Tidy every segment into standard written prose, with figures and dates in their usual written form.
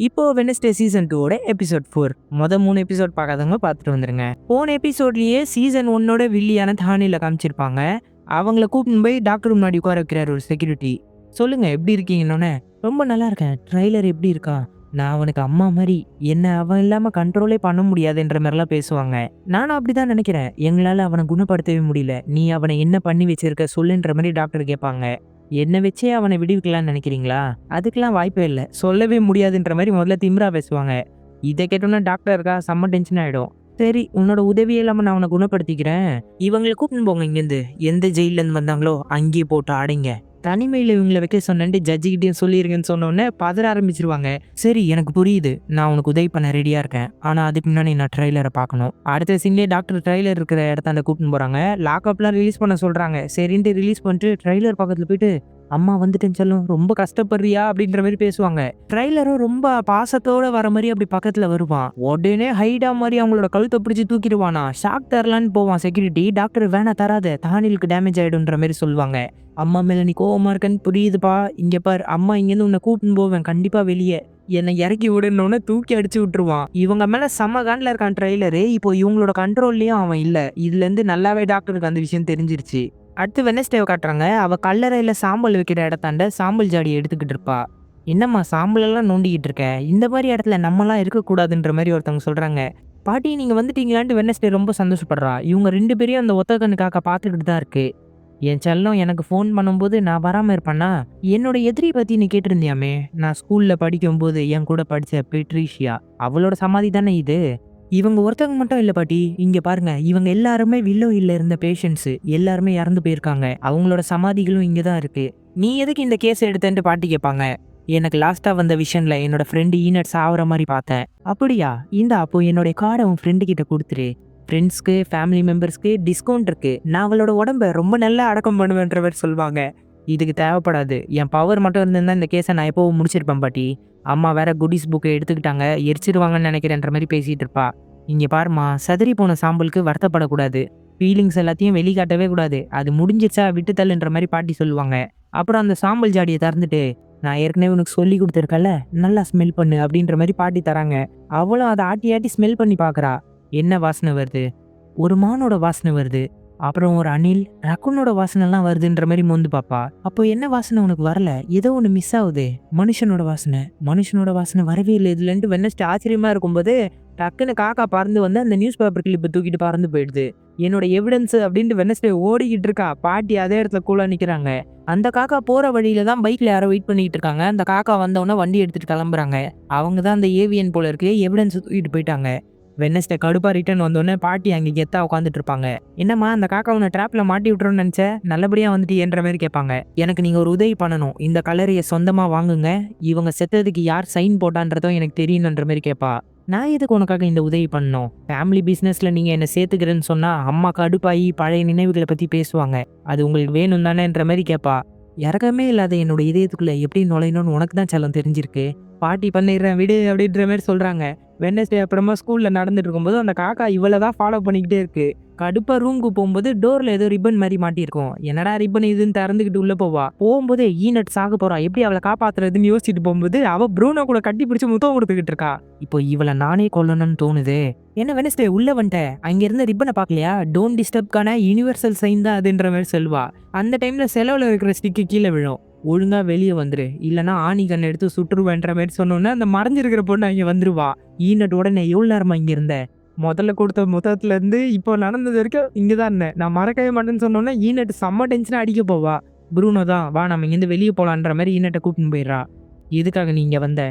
இப்போ Wednesday season 2 episode 4 3 episode பார்க்காதவங்க பார்த்துட்டு வந்துருங்க. போன எபிசோட்லயே சீசன் 1 வில்லியான தானியில காமிச்சிருப்பாங்க. அவங்கள கூப்பிட்டு போய் டாக்டர் முன்னாடி உட்கார வைக்கிறாரு ஒரு செக்யூரிட்டி. சொல்லுங்க எப்படி இருக்கீங்கன்னு. ரொம்ப நல்லா இருக்கேன். ட்ரைலர் எப்படி இருக்கா? நான் அவனுக்கு அம்மா மாதிரி, என்ன அவன் இல்லாம கண்ட்ரோலே பண்ண முடியாதுன்ற மாதிரிலாம் பேசுவாங்க. நானும் அப்படிதான் நினைக்கிறேன். எங்களால அவனை குணப்படுத்தவே முடியல. நீ அவனை என்ன பண்ணி வச்சிருக்க சொல்லுன்ற மாதிரி டாக்டர் கேட்பாங்க. என்ன வச்சே அவனை விடுவிக்கலாம்னு நினைக்கிறீங்களா? அதுக்கெல்லாம் வாய்ப்பே இல்லை, சொல்லவே முடியாதுன்ற மாதிரி முதல்ல திமிரா பேசுவாங்க. இதை கேட்டோன்னா டாக்டர் இருக்கா செம்ம டென்ஷன் ஆயிடும். சரி, உன்னோட உதவி இல்லாம நான் அவனை குணப்படுத்திக்கிறேன். இவங்களை கூப்பிட்டு போங்க இங்கேருந்து. எந்த ஜெயில இருந்து வந்தாங்களோ அங்கேயே போட்டு அடைங்க. தனிமையில் இவங்களை வைக்க சொன்னேன்ட்டு ஜட்ஜிக்கிட்டேயும் சொல்லிருங்கன்னு சொன்னோடனே பதற ஆரம்பிச்சிருவாங்க. சரி, எனக்கு புரியுது, நான் உனக்கு உதவி பண்ண ரெடியா இருக்கேன். ஆனா அதுக்கு முன்னாடி நான் ட்ரைலரை பார்க்கணும். அடுத்த சீன்லேயே டாக்டர் ட்ரைலர் இருக்கிற இடத்தாண்ட கூப்பிட்டு போறாங்க. லாக்அப்லாம் ரிலீஸ் பண்ண சொல்றாங்க. சரின்ட்டு ரிலீஸ் பண்ணிட்டு ட்ரைலர் பக்கத்துல போயிட்டு, அம்மா வந்துட்டேன்னு சொல்லும், ரொம்ப கஷ்டப்படுறியா அப்படின்ற மாதிரி பேசுவாங்க. ட்ரைலரும் ரொம்ப பாசத்தோட வர மாதிரி அப்படி பக்கத்துல வருவான். உடனே ஹைடா மாதிரி அவங்களோட கழுத்தை பிடிச்சி தூக்கிடுவானா. ஷாக் தரலான்னு போவான் செக்யூரிட்டி. டாக்டர் வேணா தராத, தானிலுக்கு டேமேஜ் ஆயிடும்ன்ற மாதிரி சொல்லுவாங்க. அம்மா மேல நீ கோவமா இருக்கன்னு புரியுதுப்பா. இங்க பார், அம்மா இங்கேருந்து உன்னை கூப்பிட்டு போவேன் கண்டிப்பா வெளியே. என்னை இறக்கி விடணும்னு தூக்கி அடிச்சு விட்டுருவான். இவங்க மேல செம்ம காண்டில் இருக்கான் ட்ரைலரு. இப்போ இவங்களோட கண்ட்ரோல்லயும் அவன் இல்ல. இதுல இருந்து நல்லாவே டாக்டருக்கு அந்த விஷயம் தெரிஞ்சிருச்சு. அடுத்து வெனஸ்டேவை காட்டுறாங்க. அவ கல்லறையில சாம்பல் வைக்கிற இடத்தாண்ட சாம்பல் ஜாடியை எடுத்துக்கிட்டு இருப்பா. என்னம்மா சாம்பல் எல்லாம் நோண்டிக்கிட்டு இருக்க? இந்த மாதிரி இடத்துல நம்மலாம் இருக்கக்கூடாதுன்ற மாதிரி ஒருத்தவங்க சொல்றாங்க. பாட்டி நீங்க வந்துட்டீங்களான்ட்டு வெனஸ்டே ரொம்ப சந்தோஷப்படுறா. இவங்க 2 பேரையும் அந்த ஒத்த கண்ணு காக்கா பார்த்துக்கிட்டு தான் இருக்கு. என் செல்லம் எனக்கு ஃபோன் பண்ணும்போது நான் வராமல் இருப்பேன்னா? என்னோட எதிரி பற்றி நீ கேட்டிருந்தியாமே, நான் ஸ்கூலில் படிக்கும்போது என் கூட படித்த பெட்ரிஷியா, அவளோட சமாதி தானே இது. இவங்க ஒருத்தவங்க மட்டும் இல்லை பாட்டி, இங்கே பாருங்க, இவங்க எல்லாருமே வில்லோயில் இருந்த பேஷண்ட்ஸு, எல்லாருமே இறந்து போயிருக்காங்க. அவங்களோட சமாதிகளும் இங்கே தான் இருக்கு. நீ எதுக்கு இந்த கேஸ் எடுத்தேன்ட்டு பாட்டி கேட்பாங்க. எனக்கு லாஸ்ட்டாக வந்த விஷயம்ல என்னோட ஃப்ரெண்டு ஈனட் சாவுற மாதிரி பார்த்தேன். அப்படியா? இந்த அப்போ என்னோட கார்டை உன் ஃப்ரெண்டு கிட்ட கொடுத்துரு. ஃப்ரெண்ட்ஸ்க்கு ஃபேமிலி மெம்பர்ஸ்க்கு டிஸ்கவுண்ட் இருக்கு. நான் அவளோட உடம்ப ரொம்ப நல்லா அடக்கம் பண்ணுவேன்றவர் சொல்லுவாங்க. இதுக்கு தேவைப்படாது, என் பவர் மட்டும் இருந்திருந்தா இந்த கேஸை நான் எப்போவும் முடிச்சிருப்பேன் பாட்டி. அம்மா வேற குடிஸ் புக்கை எடுத்துக்கிட்டாங்க, எரிச்சிருவாங்கன்னு நினைக்கிறேன்ற மாதிரி பேசிட்டு இருப்பா. இங்கே பாருமா, சதறி போன சாம்பலுக்கு வருத்தப்படக்கூடாது. ஃபீலிங்ஸ் எல்லாத்தையும் வெளிக்காட்டவே கூடாது. அது முடிஞ்சிச்சா விட்டு தள்ளுன்ற மாதிரி பாட்டி சொல்லுவாங்க. அப்புறம் அந்த சாம்பல் ஜாடியை திறந்துட்டு, நான் ஏற்கனவே உனக்கு சொல்லி கொடுத்துருக்கல, நல்லா ஸ்மெல் பண்ணு அப்படின்ற மாதிரி பாட்டி தராங்க. அவளும் அதை ஆட்டி ஆட்டி ஸ்மெல் பண்ணி பார்க்குறா. என்ன வாசனை வருது? ஒரு மானோட வாசனை வருது. அப்புறம் ஒரு அணில் ரக்குனோட வாசனைலாம் வருதுன்ற மாதிரி மோந்து பாப்பா. அப்போ என்ன வாசனை உனக்கு வரல? ஏதோ ஒன்று மிஸ் ஆகுது. மனுஷனோட வாசனை. மனுஷனோட வாசனை வரவே இல்லை இதுலன்ட்டு வெனஸ்டே ஆச்சரியமா இருக்கும்போது டக்குன்னு காக்கா பறந்து வந்து அந்த நியூஸ் பேப்பர் கிளிப்பை தூக்கிட்டு பறந்து போயிடுது. என்னோட எவிடன்ஸ் அப்படின்ட்டு வெனஸ்டே ஓடிக்கிட்டு இருக்கா. பாட்டி அதே இடத்துல கூலா நிக்கிறாங்க. அந்த காக்கா போற வழியில தான் பைக்ல யாரோ வெயிட் பண்ணிட்டு இருக்காங்க. அந்த காக்கா வந்தவொடனே வண்டி எடுத்துட்டு கிளம்புறாங்க. அவங்க தான் அந்த ஏவியன் போல இருக்கு. எவிடன்ஸ் தூக்கிட்டு போயிட்டாங்க. வெனஸ்டே கடுப்பா ரிட்டர்ன் வந்தோடனே பாட்டி அங்கே கெத்தா உட்காந்துட்டு இருப்பாங்க. என்னம்மா அந்த காக்கா உன்னை ட்ராப்ல மாட்டி விட்டுறோன்னு நினைச்ச, நல்லபடியா வந்துட்டீன்ற மாதிரி கேட்பாங்க. எனக்கு நீங்க ஒரு உதவி பண்ணணும். இந்த கலரையை சொந்தமா வாங்குங்க. இவங்க செத்ததுக்கு யார் சைன் போட்டான்றதும் எனக்கு தெரியணுன்ற மாதிரி கேட்பா. நான் எதுக்கு உனக்காக இந்த உதவி பண்ணணும்? ஃபேமிலி பிஸ்னஸ்ல நீங்க என்ன சேர்த்துக்கிறேன்னு சொன்னா அம்மா கடுப்பாயி பழைய நினைவுகளை பத்தி பேசுவாங்க. அது உங்களுக்கு வேணும் தானேன்ற மாதிரி கேட்பா. இறக்கமே இல்லாத என்னோட இதயத்துக்குள்ள எப்படி நுழையணும்னு உனக்கு தான் செல்லம் தெரிஞ்சிருக்கு. பாட்டி பண்ணிடுறேன் விடு அப்படின்ற மாதிரி சொல்றாங்க. வெனஸ்டே அப்புறமா ஸ்கூல்ல நடந்துட்டு இருக்கும்போது அந்த காக்கா இவளை தான் ஃபாலோ பண்ணிக்கிட்டே இருக்கு. கடுப்பா ரூமுக்கு போகும்போது டோர்ல ஏதோ ரிப்பன் மாதிரி மாட்டியிருக்கும். என்னடா ரிப்பன் இதுன்னு திறந்துக்கிட்டு உள்ள போகும்போதே ஈனட் சாக போறா, எப்படி அவளை காப்பாத்துறதுன்னு யோசிச்சுட்டு போகும்போது அவ ப்ரூனோ கூட கட்டி பிடிச்சி முத்தம் கொடுத்துக்கிட்டு இருக்கா. இப்போ இவளை நானே கொல்லணும்னு தோணுது. என்ன வெனஸ்டே உள்ள வந்துட்டேன், அங்க இருந்த ரிப்பனை பார்க்கலையா? டோன்ட் டிஸ்டர்ப்கான யூனிவர்சல் சைன் தான் அதுன்ற மாதிரி சொல்லுவா. அந்த டைம்ல செலவுல இருக்கிற ஸ்டிக்கு கீழே விழும். ஒழுங்கா வெளியே வந்துரு, இல்லைன்னா ஆணி கண்ணை எடுத்து சுட்டுருவேன்ற மாதிரி சொன்னோன்னே அந்த மறைஞ்சிருக்கிற பொண்ணு அங்கே வந்துருவா. ஈனட் உடனே எவ்வளோ நேரமா இங்கே இருந்த? முதல்ல கொடுத்த மொத்தத்துல இருந்து இப்போ நடந்தது வரைக்கும் இங்கே தான் இருந்தேன், நான் மறக்கவே மாட்டேன்னு சொன்னோன்னே ஈனட் செம்ம டென்ஷனாக அடிக்க போவா. ப்ரூனோ தான் வா நம்ம இங்கேருந்து வெளியே போகலான்ற மாதிரி ஈனட்டை கூப்பிட்டு போயிடுறா. எதுக்காக நீ இங்கே வந்த?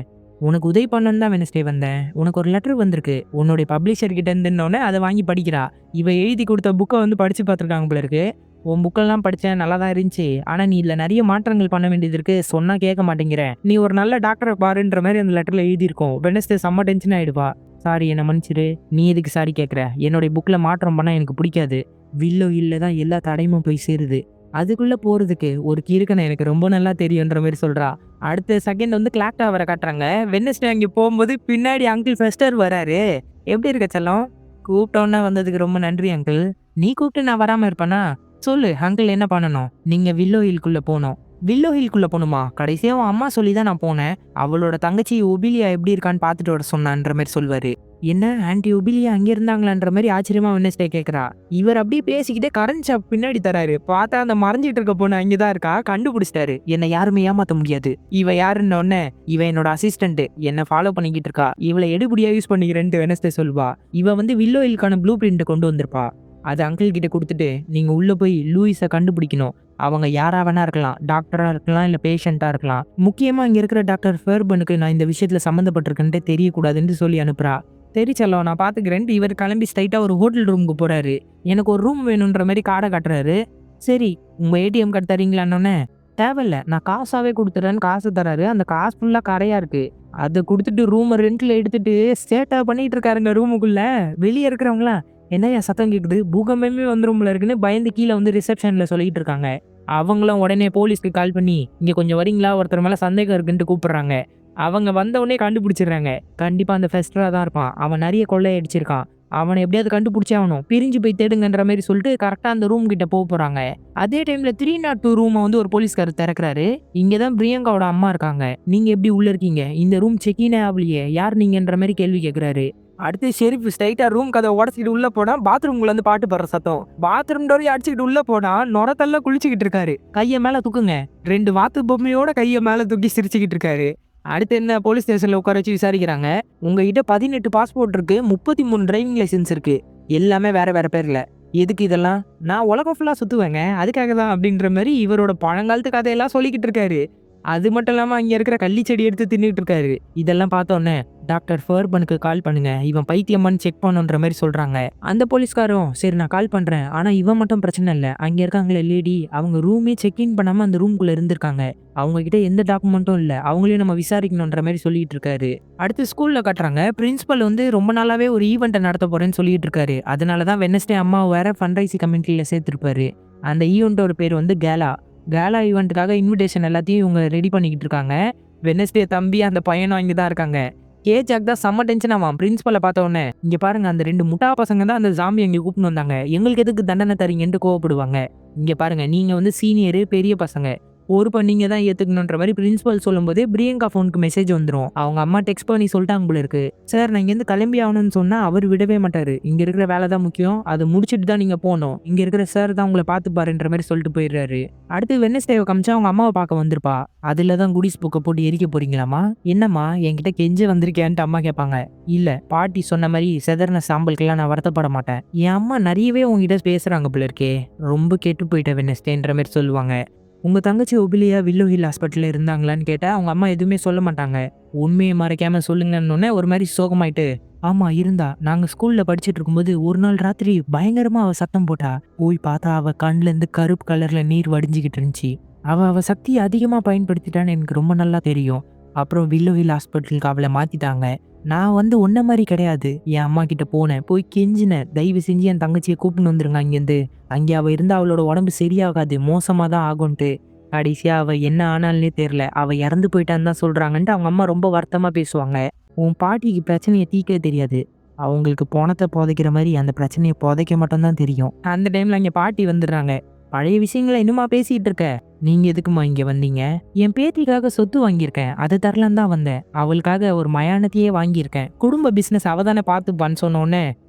உனக்கு உதவி பண்ணணுன்னு தான் வெனஸ்டே வந்தேன். உனக்கு ஒரு லெட்டர் வந்திருக்கு உன்னுடைய பப்ளிஷர் கிட்ட இருந்துன்னொன்னே அதை வாங்கி படிக்கிறா. இவ எழுதி கொடுத்த புக்கை வந்து படித்து பார்த்துருக்காங்க போல இருக்கு. உன் புக்கெல்லாம் படித்தேன், நல்லா தான் இருந்துச்சு. ஆனால் நீ இதில் நிறைய மாற்றங்கள் பண்ண வேண்டியது இருக்கு, சொன்னால் கேட்க மாட்டேங்கிற. நீ ஒரு நல்ல டாக்டரை பாருன்ற மாதிரி அந்த லெட்டரில் எழுதியிருக்கோம். வெனஸ்டே செம்ம டென்ஷன் ஆகிடுவா. சாரி என்னை மன்னிச்சிரு. நீ எதுக்கு சாரி கேட்குற? என்னுடைய புக்கில் மாற்றம் பண்ணால் எனக்கு பிடிக்காது. வில்லோ இல்லை தான் எல்லா தடையுமும் போய் சேருது. அதுக்குள்ளே போகிறதுக்கு ஒரு கீர்க்கனை எனக்கு ரொம்ப நல்லா தெரியுன்ற மாதிரி சொல்கிறா. அடுத்த செகண்ட் வந்து கிளாக் டவரை காட்டுறாங்க. வெனஸ்டே அங்கே போகும்போது பின்னாடி அங்கிள் ஃபெஸ்டர் வராரு. எப்படி இருக்க செல்லம்? கூப்பிட்டோன்னா வந்ததுக்கு ரொம்ப நன்றி அங்கிள். நீ கூப்பிட்டு நான் வராமல் இருப்பேனா? சொல்லு அங்கிள், என்ன பண்ணணும்? நீங்கள் வில்லோ ஹில்குள்ளே போகணும். வில்லோ ஹில்குள்ள போகணுமா? கடைசியா அவன் அம்மா சொல்லி தான் நான் போனேன். அவளோட தங்கச்சி ஒபிலியா எப்படி இருக்கான்னு பார்த்துட்டு வர சொன்னான்ற மாதிரி சொல்வாரு. என்ன ஆன்ட்டி ஒபிலியா அங்கே இருந்தாங்களான்ற மாதிரி ஆச்சரியமா வெட்னஸ்டே கேட்குறா. இவர் அப்படியே பேசிக்கிட்டே கரண்ட் ஷாக் பின்னாடி தராரு. பார்த்தா அந்த மறைஞ்சிட்டு இருக்க பொண்ணு அங்கே தான் இருக்கா. கண்டுபிடிச்சிட்டாரு. என்னை யாருமே ஏமாற்ற முடியாது. இவ யாருன்ன உடனே, இவ என்னோட அசிஸ்டன்ட், என்னை ஃபாலோ பண்ணிக்கிட்டு இருக்கா. இவளை எடுபடியா யூஸ் பண்ணிக்கிறேன்ட்டு வெட்னஸ்டே சொல்வா. இவ வந்து வில்லோ ஹில்கான ப்ளூ பிரிண்ட் கொண்டு வந்திருப்பா. அது அங்கிள் கிட்ட கொடுத்துட்டு, நீங்க உள்ள போய் லூயிஸை கண்டுபிடிக்கணும். அவங்க யாரா வேணா இருக்கலாம். டாக்டரா இருக்கலாம், இல்ல பேஷண்டா இருக்கலாம். முக்கியமா இங்க இருக்கிற டாக்டர் ஃபெர்பனுக்கு நான் இந்த விஷயத்துல சம்மந்தப்பட்டிருக்கேன்ட்டு தெரியக்கூடாதுன்னு சொல்லி அனுப்புறா. சரி செல்லம், நான் பாத்துக்கிறேன்ட்டு இவர் கிளம்பி ஸ்ட்ரைட்டா ஒரு ஹோட்டல் ரூமுக்கு போறாரு. எனக்கு ஒரு ரூம் வேணுன்ற மாதிரி கார்டை காட்டுறாரு. சரி, உங்க ஏடிஎம் கார்டு தரீங்களான்னொன்னே, தேவையில்ல, நான் காசாவே கொடுத்துறேன்னு காசு தராரு. அந்த காசு ஃபுல்லா கரையா இருக்கு. அதை கொடுத்துட்டு ரூமை ரெண்ட்ல எடுத்துட்டு ஸ்டேட்டா பண்ணிட்டு இருக்காருங்க ரூமுக்குள்ள. வெளியே இருக்கிறவங்களாம், என்னையா சத்தம் கேட்குது, பூகம்பமே வந்துரும்ல இருக்குன்னு பயந்து கீழே வந்து ரிசப்ஷன்ல சொல்லிட்டு இருக்காங்க. அவங்களும் உடனே போலீஸ்க்கு கால் பண்ணி, இங்க கொஞ்சம் வரீங்களா, ஒருத்தர் மேல சந்தேகம் இருக்குன்ட்டு கூப்பிடுறாங்க. அவங்க வந்த உடனே கண்டுபிடிச்சிடுறாங்க. கண்டிப்பா அந்த ஃபெஸ்டரா தான் இருப்பான். அவன் நிறைய கொள்ளை அடிச்சிருக்கான். அவனை எப்படியாவது கண்டுபிடிச்சே ஆகணும். பிரிஞ்சு போய் தேடுங்கன்ற மாதிரி சொல்லிட்டு கரெக்டா அந்த ரூம் கிட்ட போறாங்க. அதே டைம்ல 302 ரூமை வந்து ஒரு போலீஸ்காரர் திறக்கிறாரு. இங்கதான் பிரியங்காவோட அம்மா இருக்காங்க. நீங்க எப்படி உள்ள இருக்கீங்க? இந்த ரூம் செக்கினே ஆகலையே, யார் நீங்கன்ற மாதிரி கேள்வி கேட்கிறாரு. அடுத்து ஷெரீஃப் ஸ்ட்ரைட்டா ரூம் கதை உடச்சிக்கிட்டு உள்ள போனா பாத்ரூம்குள்ள இருந்து பாட்டு பாடுற சத்தம். பாத்ரூம் டோரி அடிச்சுக்கிட்டு உள்ள போனா நொரத்தல்ல குளிச்சுக்கிட்டு இருக்காரு. கைய மேல தூக்குங்க. 2 வாத்து பொம்மையோட கைய மேல தூக்கி சிரிச்சுக்கிட்டு இருக்காரு. அடுத்து என்ன, போலீஸ் ஸ்டேஷன்ல உட்கார வச்சு விசாரிக்கிறாங்க. உங்ககிட்ட 18 பாஸ்போர்ட் இருக்கு, 33 டிரைவிங் லைசன்ஸ் இருக்கு, எல்லாமே வேற வேற பேர்ல. எதுக்கு இதெல்லாம்? நான் உலகம் ஃபுல்லா சுத்துவேங்க, அதுக்காக தான் அப்படின்ற மாதிரி இவரோட பழங்காலத்து கதையெல்லாம் சொல்லிக்கிட்டு இருக்காரு. அது மட்டும் இல்லாம அங்க இருக்கிற கள்ளி செடி எடுத்து தின்னுட்டு இருக்காரு. இதெல்லாம் பார்த்தோன்னே, டாக்டர் ஃபெர்பனுக்கு கால் பண்ணுங்க, இவன் பைத்தியமான்னு செக் பண்ணுன்ற மாதிரி சொல்றாங்க. அந்த போலீஸ்காரும், சரி நான் கால் பண்றேன், ஆனா இவன் மட்டும் பிரச்சனை இல்லை, அங்க இருக்காங்களே லேடி, அவங்க ரூமே செக் இன் பண்ணாம அந்த ரூம்குள்ள இருந்திருக்காங்க, அவங்க கிட்ட எந்த டாக்குமெண்ட்டும் இல்லை, அவங்களையும் நம்ம விசாரிக்கணுன்ற மாதிரி சொல்லிட்டு இருக்காரு. அடுத்து ஸ்கூல்ல காட்டுறாங்க. பிரின்சிபல் வந்து ரொம்ப நாளாவே ஒரு ஈவெண்ட்டை நடத்த போறேன்னு சொல்லிட்டு இருக்காரு. அதனாலதான் வெட்னஸ்டே அம்மா வேற ஃபண்ட்ரைசிங் கமிட்டியில சேர்த்திருப்பாரு. அந்த ஈவெண்ட்டோட பேர் வந்து கேலா. கேலா ஈவெண்ட்டுக்காக இன்விடேஷன் எல்லாத்தையும் இவங்க ரெடி பண்ணிக்கிட்டு இருக்காங்க. வெட்னஸ்டே தம்பி அந்த பையனும் இங்கே தான் இருக்காங்க. கேஜாக் தான் செம்ம டென்ஷன் ஆவான் பிரின்சிபலை பார்த்த உடனே. இங்கே பாருங்க, அந்த 2 முட்டா பசங்க தான் அந்த ஜாம்பி அங்கே கூப்பிட்டு வந்தாங்க, எங்களுக்கு எதுக்கு தண்டனை தரீங்கன்ட்டு கோவப்படுவாங்க. இங்கே பாருங்க, நீங்கள் வந்து சீனியரு, பெரிய பசங்க, பொறுப்பை நீங்க தான் ஏத்துக்கணுன்ற மாதிரி பிரின்சிபல் சொல்லும்போதே பிரியங்கா ஃபோனுக்கு மெசேஜ் வந்துடும். அவங்க அம்மா டெக்ஸ்ட் பண்ணி சொல்லிட்டாங்க போல இருக்கு. சார், நான் இங்கேருந்து கிளம்பி ஆகணும்னு சொன்னா அவர் விடவே மாட்டாரு. இங்க இருக்கிற வேலை தான் முக்கியம், அதை முடிச்சுட்டு தான் நீங்க போகணும், இங்க இருக்கிற சார் தான் உங்களை பார்த்து பாருன்ற மாதிரி சொல்லிட்டு போயிடுறாரு. அடுத்து வெட்னஸ்டேவை காமிச்சா அவங்க அம்மாவை பார்க்க வந்திருப்பா. அதுல தான் குடிஸ் புக்கை போட்டு எரிக்க போறீங்களாமா? என்னம்மா என்கிட்ட கெஞ்ச வந்திருக்கேன்ட்டு அம்மா கேட்பாங்க. இல்ல, பாட்டி சொன்ன மாதிரி செதறின சாம்பலுக்கெல்லாம் நான் வருத்தப்பட மாட்டேன். என் அம்மா நிறையவே உங்ககிட்ட பேசுறாங்க போல இருக்கே, ரொம்ப கெட்டு போயிட்ட வெட்னஸ்டேன்ற மாதிரி சொல்லுவாங்க. உங்க தங்கச்சி ஒபிலியா வில்லோ ஹில் ஹாஸ்பிட்டல்ல இருந்தாங்களான்னு கேட்டா அவங்க அம்மா எதுவுமே சொல்ல மாட்டாங்க. உண்மையை மறைக்காம சொல்லுங்கன்னு ஒரு மாதிரி சோகமாயிட்டு, ஆமா இருந்தா, நாங்க ஸ்கூல்ல படிச்சுட்டு இருக்கும்போது ஒரு நாள் ராத்திரி பயங்கரமா அவ சத்தம் போட்டா. போய் பார்த்தா அவ கண்ணுல இருந்து கருப்பு கலர்ல நீர் வடிஞ்சுக்கிட்டு இருந்துச்சு. அவ சக்தியை அதிகமா பயன்படுத்திட்டான்னு எனக்கு ரொம்ப நல்லா தெரியும். அப்புறம் வில்லோ ஹில் ஹாஸ்பிட்டலுக்கு அவளை மாத்திட்டாங்க. நான் வந்து உன்ன மாதிரி கிடையாது. என் அம்மா கிட்ட போனேன், போய் கெஞ்சினேன், தயவு செஞ்சு என் தங்கச்சியை கூப்பிட்டு வந்துருங்க அங்கேருந்து, அங்கே அவள் இருந்தால் அவளோட உடம்பு சரியாகாது, மோசமாக தான் ஆகும்ட்டு. கடைசியா அவள் என்ன ஆனால்னே தெரில, அவள் இறந்து போயிட்டான்னு தான் சொல்கிறாங்கன்ட்டு அவங்க அம்மா ரொம்ப வருத்தமாக பேசுவாங்க. உன் பாட்டிக்கு பிரச்சனையை தீர்க்க தெரியாது, அவங்களுக்கு பணத்தை புதைக்கிற மாதிரி அந்த பிரச்சனையை புதைக்க மட்டும்தான் தெரியும். அந்த டைமில் அங்கே பாட்டி வந்துடுறாங்க. பழைய விஷயங்களை இன்னுமா பேசிகிட்டு இருக்க, நீங்க எதுக்குமா இங்கே வந்தீங்க? என் பேத்திக்காக சொத்து வாங்கியிருக்கேன், அதை தரலாம் தான் வந்தேன். அவளுக்காக ஒரு மயானத்தையே வாங்கியிருக்கேன். குடும்ப பிஸ்னஸ் அவதானே பார்த்துப்பான்னு சொன்னோன்னே,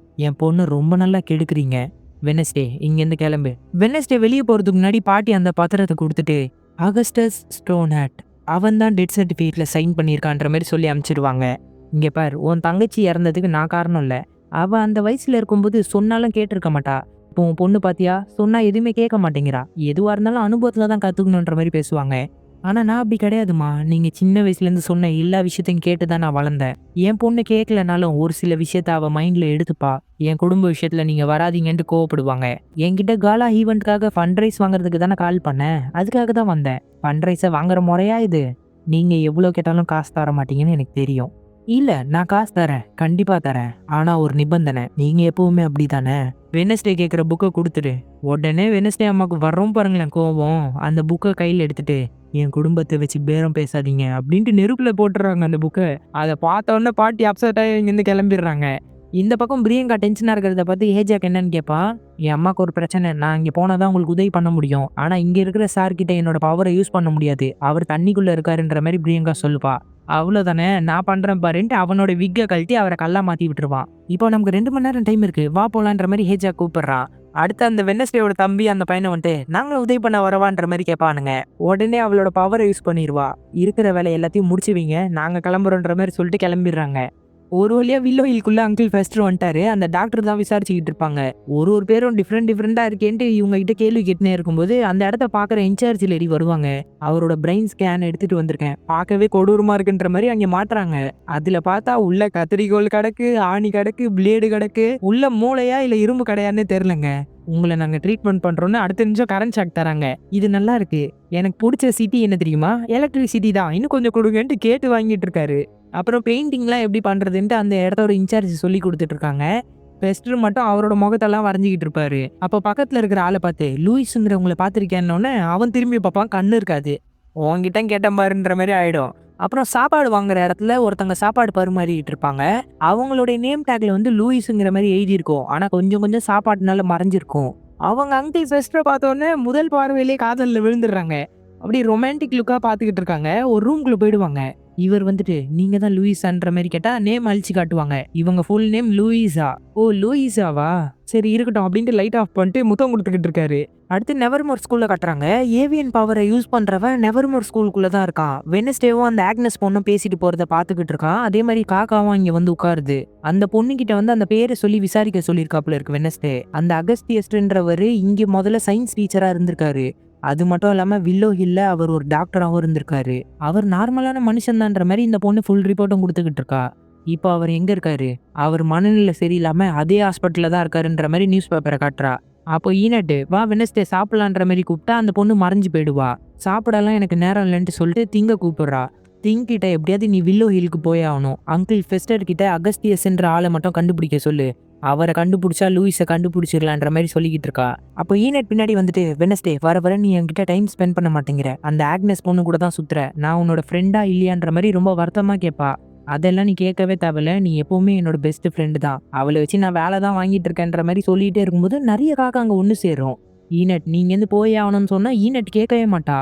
என் பொண்ணு ரொம்ப நல்லா கெடுக்குறீங்க. வெட்னஸ்டே இங்கேருந்து கிளம்பு. வெட்னஸ்டே வெளியே போகிறதுக்கு முன்னாடி பாட்டி அந்த பத்திரத்தை கொடுத்துட்டு, ஆகஸ்டஸ் ஸ்டோன்ஹாட் அவன் தான் டெத் சர்டிஃபிகேட்ல சைன் பண்ணியிருக்கான்ற மாதிரி சொல்லி அனுப்பிச்சிடுவாங்க. இங்கே பார், உன் தங்கச்சி இறந்ததுக்கு நான் காரணம் இல்லை. அவள் அந்த வயசில் இருக்கும்போது சொன்னாலும் கேட்டிருக்க மாட்டா. இப்போ உன் பொண்ணு பாத்தியா, சொன்னா எதுவுமே கேட்க மாட்டேங்கிறா. எதுவாக இருந்தாலும் அனுபவத்தில் தான் கற்றுக்கணுன்ற மாதிரி பேசுவாங்க. ஆனால் நான் அப்படி கிடையாதுமா, நீங்கள் சின்ன வயசுலேருந்து சொன்ன எல்லா விஷயத்தையும் கேட்டு தான் நான் வளர்ந்தேன். என் பொண்ணு கேட்கலனாலும் ஒரு சில விஷயத்த அவள் மைண்டில் எடுத்துப்பா. என் குடும்ப விஷயத்தில் நீங்கள் வராதிங்கன்ட்டு கோவப்படுவாங்க. என்கிட்ட காலா ஈவெண்ட்டுக்காக ஃபண்ட்ரைஸ் வாங்குறதுக்கு தானே கால் பண்ணேன், அதுக்காக தான் வந்தேன். ஃபண்ட்ரைஸை வாங்குற முறையா இது? நீங்கள் எவ்வளோ கேட்டாலும் காசு தர மாட்டீங்கன்னு எனக்கு தெரியும். இல்லை, நான் காசு தரேன், கண்டிப்பாக தரேன், ஆனால் ஒரு நிபந்தனை. நீங்கள் எப்பவுமே அப்படி தானே. வெட்னஸ்டே கேட்குற புக்கை கொடுத்துட்டு, உடனே வெட்னஸ்டே அம்மாவுக்கு வர்றோம் பாருங்களேன் கோவம். அந்த புக்கை கையில் எடுத்துட்டு, என் குடும்பத்தை வச்சு பேரம் பேசாதீங்க அப்படின்ட்டு நெருப்பில் போட்டுறாங்க அந்த புக்கை. அதை பார்த்த உடனே பாட்டி அப்செட் ஆகி இங்கேருந்து கிளம்பிடுறாங்க. இந்த பக்கம் பிரியங்கா டென்ஷனா இருக்கிறத பார்த்து ஹேஜாக் என்னன்னு கேட்பான். என் அம்மாவுக்கு ஒரு பிரச்சனை, நான் இங்கே போனால் தான் உங்களுக்கு உதவி பண்ண முடியும், ஆனால் இங்கே இருக்கிற சார் கிட்ட என்னோட பவரை யூஸ் பண்ண முடியாது, அவர் தண்ணிக்குள்ளே இருக்காருன்ற மாதிரி பிரியங்கா சொல்லுப்பா. அவ்வளோதானே, நான் பண்ணுறேன் பாருன்ட்டு அவனோட விக்கை கழட்டி அவரை கல்லா மாற்றி விட்டுருவான். இப்போ நமக்கு 2 மணி நேரம் டைம் இருக்குது, வா போகலான்ற மாதிரி ஹேஜாக் கூப்பிட்றான். அடுத்து அந்த வெட்னஸ்டேயோட தம்பி அந்த பையனை வந்துட்டு நாங்களும் உதவி பண்ண வரவான்ற மாதிரி கேட்பானுங்க. உடனே அவளோட பவரை யூஸ் பண்ணிடுவா. இருக்கிற வேலை எல்லாத்தையும் முடிச்சுவீங்க, நாங்கள் கிளம்புறோன்ற மாதிரி சொல்லிட்டு கிளம்பிடுறாங்க. ஒரு வழியா வில்லோ ஹில்குள்ள அங்கிள் ஃபெஸ்டர் வந்துட்டாரு. அந்த டாக்டர் தான் விசாரிச்சுக்கிட்டு இருப்பாங்க. ஒரு பேரும் டிஃப்ரெண்டா இருக்கேன்ட்டு இவங்க கிட்ட கேள்வி கேட்டுனே இருக்கும்போது அந்த இடத்த பார்க்குற இன்சார்ஜ் லேடி வருவாங்க. அவரோட பிரெயின் ஸ்கேன் எடுத்துட்டு வந்திருக்கேன், பார்க்கவே கொடூரமா இருக்குன்ற மாதிரி அங்கே மாட்டுறாங்க. அதுல பார்த்தா உள்ள கத்திரிக்கோல் கிடக்கு, ஆணி கிடக்கு, பிளேடு கிடக்கு, உள்ள மூளையா இல்ல இரும்பு கடையான்னு தெரியலங்க. உங்களை நாங்க ட்ரீட்மெண்ட் பண்றோம்னு அடுத்த நிமிஷம் கரண்ட் ஷாக் தராங்க. இது நல்லா இருக்கு. எனக்கு பிடிச்ச சிட்டி என்ன தெரியுமா, எலக்ட்ரிசிட்டி தான், இன்னும் கொஞ்சம் கொடுங்கன்ட்டு கேட்டு வாங்கிட்டு இருக்காரு. அப்புறம் பெயிண்டிங்லாம் எப்படி பண்ணுறதுன்ட்டு அந்த இடத்தோட இன்சார்ஜ் சொல்லி கொடுத்துட்டு இருக்காங்க. பெஸ்டர் மட்டும் அவரோட முகத்தெல்லாம் வரைஞ்சிக்கிட்டு இருப்பாரு. அப்போ பக்கத்தில் இருக்கிற ஆளை பார்த்து லூயிஸுங்கிறவங்களை பார்த்துருக்கேன்னொன்னே அவன் திரும்பி பார்ப்பான், கண்ணு இருக்காது. உங்ககிட்ட கேட்ட மாதிரின்ற மாதிரி ஆகிடும். அப்புறம் சாப்பாடு வாங்குற இடத்துல ஒருத்தங்க சாப்பாடு பரிமாறிக்கிட்டு இருப்பாங்க. அவங்களுடைய நேம் டேக்ல வந்து லூயிஸுங்கிற மாதிரி எழுதியிருக்கும், ஆனால் கொஞ்சம் கொஞ்சம் சாப்பாடுனால மறைஞ்சிருக்கும். அவங்க அங்கிள் பெஸ்டரை பார்த்தோன்னே முதல் பார்வையிலே காதலில் விழுந்துடுறாங்க. அப்படி ரொமான்டிக் லுக்காக பார்த்துக்கிட்டு இருக்காங்க. ஒரு ரூம்குள்ளே போயிடுவாங்க. இவர் வந்துட்டு நீங்க தான் லூயிஸான்ற மாதிரி கேட்டா நேம் அழிச்சு காட்டுவாங்க. இவங்க ஃபுல் நேம் லூயிஸா. ஓ லூயிஸாவா, சரி இருக்கட்டும் அப்படின்ட்டு லைட் ஆஃப் பண்ணிட்டு முத்தம் கொடுத்துக்கிட்டு இருக்காரு. அடுத்து நெவர்மோர் ஸ்கூல்ல கட்டுறாங்க. ஏவியன் பவரை யூஸ் பண்றவன் நெவர்மோர் ஸ்கூலுக்குள்ள தான் இருக்கான். வெட்னஸ்டேவும் அந்த ஆக்னஸ் பொண்ணும் பேசிட்டு போறத பாத்துக்கிட்டு இருக்கான். அதே மாதிரி காக்காவும் இங்க வந்து உட்காருது. அந்த பொண்ணு கிட்ட வந்து அந்த பேரை சொல்லி விசாரிக்க சொல்லியிருக்காப்புல இருக்கு வெட்னஸ்டே. அந்த அகஸ்தியஸ்ன்றவர் இங்க முதல்ல சயின்ஸ் டீச்சரா இருந்திருக்காரு. அது மட்டும் இல்லாம வில்லோ ஹில்ல அவர் ஒரு டாக்டராகவும் இருந்திருக்காரு. அவர் நார்மலான மனுஷன் தான்ற மாதிரி இந்த பொண்ணு ஃபுல் ரிப்போர்ட்டும் கொடுத்துக்கிட்டு இருக்கா. இப்போ அவர் எங்க இருக்காரு, அவர் மனநிலை சரியில்லாம அதே ஹாஸ்பிட்டல்ல தான் இருக்காருன்ற மாதிரி நியூஸ் பேப்பரை காட்டுறா. அப்போ ஈனட்டு வா வெட்னஸ்டே சாப்பிடலான்ற மாதிரி கூப்பிட்டா அந்த பொண்ணு மறைஞ்சு போயிடுவா. சாப்பிடலாம் எனக்கு நேரம் இல்லைன்ட்டு சொல்லிட்டு திங்க கூப்பிடுறா. திங் கிட்ட எப்படியாவது நீ வில்லோ ஹில்க்கு போய் ஆகணும், அங்கிள் ஃபெஸ்டர் கிட்ட அகஸ்தியஸ்ன்ற ஆளை மட்டும் கண்டுபிடிக்க சொல்லு, அவரை கண்டுபிடிச்சா லூயிஸை கண்டுபிடிச்சிடலான்ற மாதிரி சொல்லிக்கிட்டு இருக்கா. அப்போ ஈனட் பின்னாடி வந்துட்டு வெட்னஸ்டே வர வர நீ என்கிட்ட டைம் ஸ்பெண்ட் பண்ண மாட்டேங்கிற, அந்த ஆக்னஸ் பொண்ணு கூட தான் சுத்துற, நான் உன்னோட ஃப்ரெண்டா இல்லையான்ற மாதிரி ரொம்ப வருத்தமா கேட்பா. அதெல்லாம் நீ கேட்கவே தேவையில்ல, நீ எப்பவுமே என்னோட பெஸ்ட் ஃப்ரெண்டு தான், அவளை வச்சு நான் வேலை தான் வாங்கிட்டு இருக்கேன்ற மாதிரி சொல்லிட்டே இருக்கும்போது நிறைய காக்கா அங்கே ஒன்று சேரும். ஈனட் நீங்கேருந்து போய் ஆகணும்னு சொன்னா ஈனட் கேட்கவே மாட்டா.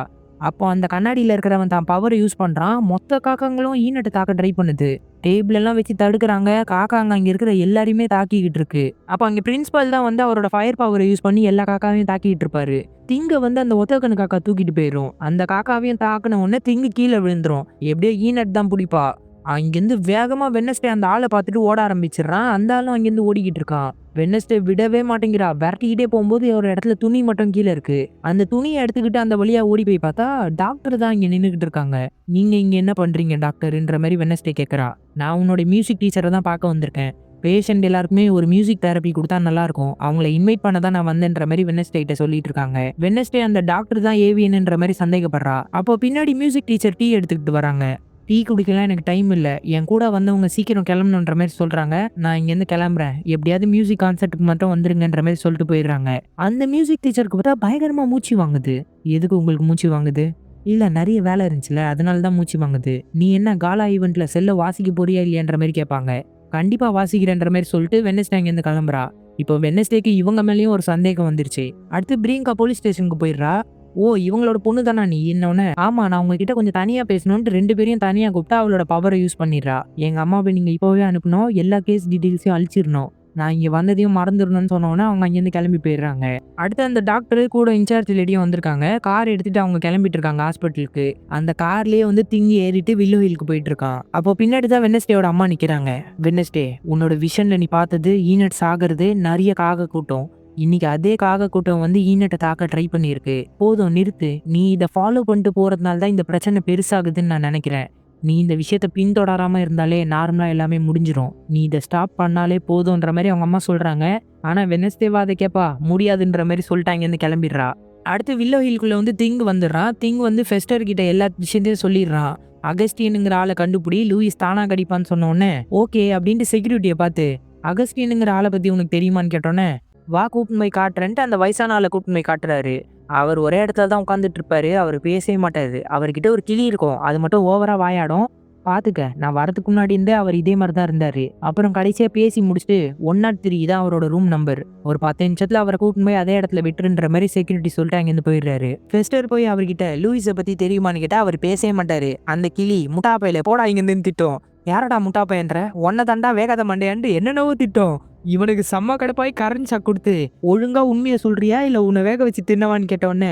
அப்போ அந்த கண்ணாடியில் இருக்கிறவன் தான் பவரை யூஸ் பண்ணுறான். மொத்த காக்காங்களும் ஈனட்டை தாக்க ட்ரை பண்ணுது. டேபிள் எல்லாம் வச்சு தடுக்கிறாங்க. காக்காங்க அங்கே இருக்கிற எல்லாரையுமே தாக்கிக்கிட்டு இருக்கு. அப்போ அங்கே பிரின்சிபல் தான் வந்து அவரோட ஃபயர் பவரை யூஸ் பண்ணி எல்லா காக்காவையும் தாக்கிட்டு இருப்பாரு. திங்க வந்து அந்த ஒத்தக்கண்ணு காக்கா தூக்கிட்டு போயிடும். அந்த காக்காவையும் தாக்கின உடனே திங்கு கீழே விழுந்துரும். எப்படியோ ஈனட் தான் பிடிப்பா. அங்கேருந்து வேகமாக வெட்னஸ்டே அந்த ஆளை பார்த்துட்டு ஓட ஆரம்பிச்சிடறான். அந்த ஆளும் அங்கேருந்து ஓடிக்கிட்டு இருக்கான். வெட்னஸ்டே விடவே மாட்டேங்கிறா. விரட்டிக்கிட்டே போகும்போது ஒரு இடத்துல துணி மட்டும் கீழே இருக்கு. அந்த துணியை எடுத்துக்கிட்டு அந்த வழியா ஓடி போய் பார்த்தா டாக்டர் தான் இங்கே நின்றுக்கிட்டு இருக்காங்க. நீங்க இங்க என்ன பண்றீங்க டாக்டர்ன்ற மாதிரி வெட்னஸ்டே கேட்கறா. நான் உன்னோட மியூசிக் டீச்சரை தான் பார்க்க வந்திருக்கேன். பேஷண்ட் எல்லாருக்குமே ஒரு மியூசிக் தெரப்பி கொடுத்தா நல்லா இருக்கும், அவங்கள இன்வைட் பண்ண தான் நான் வந்தேன்ற மாதிரி வெட்னஸ்டே கிட்ட சொல்லிட்டு இருக்காங்க. வெட்னஸ்டே அந்த டாக்டர் தான் ஏவியன்ன்ற மாதிரி சந்தேகப்படுறா. அப்போ பின்னாடி மியூசிக் டீச்சர் டீ எடுத்துக்கிட்டு வராங்க. டீ குடிக்கலாம் எனக்கு டைம் இல்லை, என் கூட வந்தவங்க சீக்கிரம் கிளம்பணுன்ற மாதிரி சொல்கிறாங்க. நான் இங்கேருந்து கிளம்புறேன், எப்படியாவது மியூசிக் கான்சர்ட்டுக்கு மட்டும் வந்துருங்கன்ற மாதிரி சொல்லிட்டு போயிடுறாங்க. அந்த மியூசிக் டீச்சருக்கு பார்த்தா பயங்கரமாக மூச்சு வாங்குது. எதுக்கு உங்களுக்கு மூச்சு வாங்குது? இல்லை நிறைய வேலை இருந்துச்சுல அதனால தான் மூச்சு வாங்குது. நீ என்ன காலா ஈவெண்ட்ல செல்ல வாசிக்க போறியா இல்லையான்ற மாதிரி கேட்பாங்க. கண்டிப்பாக வாசிக்கிறேன்ற மாதிரி சொல்லிட்டு வெட்னஸ்டே அங்கேருந்து கிளம்புறா. இப்போ வெட்னஸ்டேக்கு இவங்க மேலேயும் ஒரு சந்தேகம் வந்துருச்சு. அடுத்து பிரியங்கா போலீஸ் ஸ்டேஷனுக்கு போயிடுறா. ஓ இவங்களோட பொண்ணு தானா நீ என்னொன்னு? ஆமா நான் உங்ககிட்ட கொஞ்சம் தனியா பேசணும்னு 2 பேரையும் தனியா கூப்பிட்டா அவளோட பவரை யூஸ் பண்ணிடுறா. எங்க அம்மாவை நீங்க இப்போவே அனுப்பணும், எல்லா கேஸ் டீட்டெயில்ஸையும் அழிச்சிடணும், நான் இங்கே வந்ததையும் மறந்துடணும்னு சொன்னோன்னே அவங்க அங்கேருந்து கிளம்பி போயிடுறாங்க. அடுத்து அந்த டாக்டரு கூட இன்சார்ஜ் லேடியும் வந்திருக்காங்க. கார் எடுத்துட்டு அவங்க கிளம்பிட்டு இருக்காங்க ஹாஸ்பிட்டலுக்கு. அந்த கார்லேயே வந்து திங்கி ஏறிட்டு வில்லோ ஹில்க்கு போயிட்டு இருக்கான். அப்போ பின்னாடி தான் வெட்னஸ்டேயோட அம்மா நிற்கிறாங்க. வெட்னஸ்டே உன்னோட விஷன்ல நீ பார்த்தது ஈனட் சாகிறது, நிறைய காக கூட்டம். இன்னைக்கு அதே காக கூட்டம் வந்து ஈனட்டை தாக்க ட்ரை பண்ணியிருக்கு. போதும் நிறுத்து, நீ இதை ஃபாலோ பண்ணிட்டு போறதுனால தான் இந்த பிரச்சனை பெருசாகுதுன்னு நான் நினைக்கிறேன். நீ இந்த விஷயத்த பின்தொடராம இருந்தாலே நார்மலா எல்லாமே முடிஞ்சிடும், நீ இதை ஸ்டாப் பண்ணாலே போதும்ன்ற மாதிரி அவங்க அம்மா சொல்றாங்க. ஆனா வெட்னஸ்டேவா அதை கேப்பா, முடியாதுன்ற மாதிரி சொல்லிட்டாங்க, இருந்து கிளம்பிடுறா. அடுத்து வில்லோ ஹில்குள்ள வந்து திங் வந்துடுறான். திங் வந்து ஃபெஸ்டர் கிட்ட எல்லா விஷயத்தையும் சொல்லிடுறான். அகஸ்டியனுங்கிற ஆளை கண்டுபிடி, லூயிஸ் தானா கடிப்பான்னு சொன்னோடனே ஓகே அப்படின்ட்டு செக்யூரிட்டியை பார்த்து அகஸ்டியனுங்கிற ஆளை பத்தி உனக்கு தெரியுமான்னு கேட்டோன்னே வா கூப்பிட்டு போய் காட்டுறேன்ட்டு அந்த வயசான ஆளை கூப்பிட்டு போய் காட்டுறாரு. அவர் ஒரே இடத்துல தான் உட்காந்துட்டு இருப்பாரு, அவர் பேசவே மாட்டாரு. அவர்கிட்ட ஒரு கிளி இருக்கும், அது மட்டும் ஓவரா வாயாடும். பாத்துக்க, நான் வரதுக்கு முன்னாடி இருந்தே அவர் இதே மாதிரி தான் இருந்தாரு. அப்புறம் கடைசியா பேசி முடிச்சுட்டு 103 தான் அவரோட ரூம் நம்பர். ஒரு 10 நிமிஷத்துல அவரை கூட்டிட்டு போய் அதே இடத்துல விட்டுருன்ற மாதிரி செக்யூரிட்டி சொல்லிட்டு அங்கிருந்து போயிடுறாரு. ஃபெஸ்டர் போய் அவர்கிட்ட லூயிஸை பத்தி தெரியுமான்னு கேட்டா அவர் பேசவே மாட்டாரு. அந்த கிளி முட்டா பையில போடா இங்கிருந்து திட்டம். யாரடா முட்டா பையன்ற, ஒன்ன தாண்டா வேகாத மண்டையாண்டு என்னென்னவோ திட்டம். இவனுக்கு செம்ம கடுப்பாய் கரண்ட் ஷாக் கொடுத்து ஒழுங்கா உண்மையை சொல்றியா இல்ல உன்னை வேக வச்சு தின்னவான்னு கேட்டோன்னே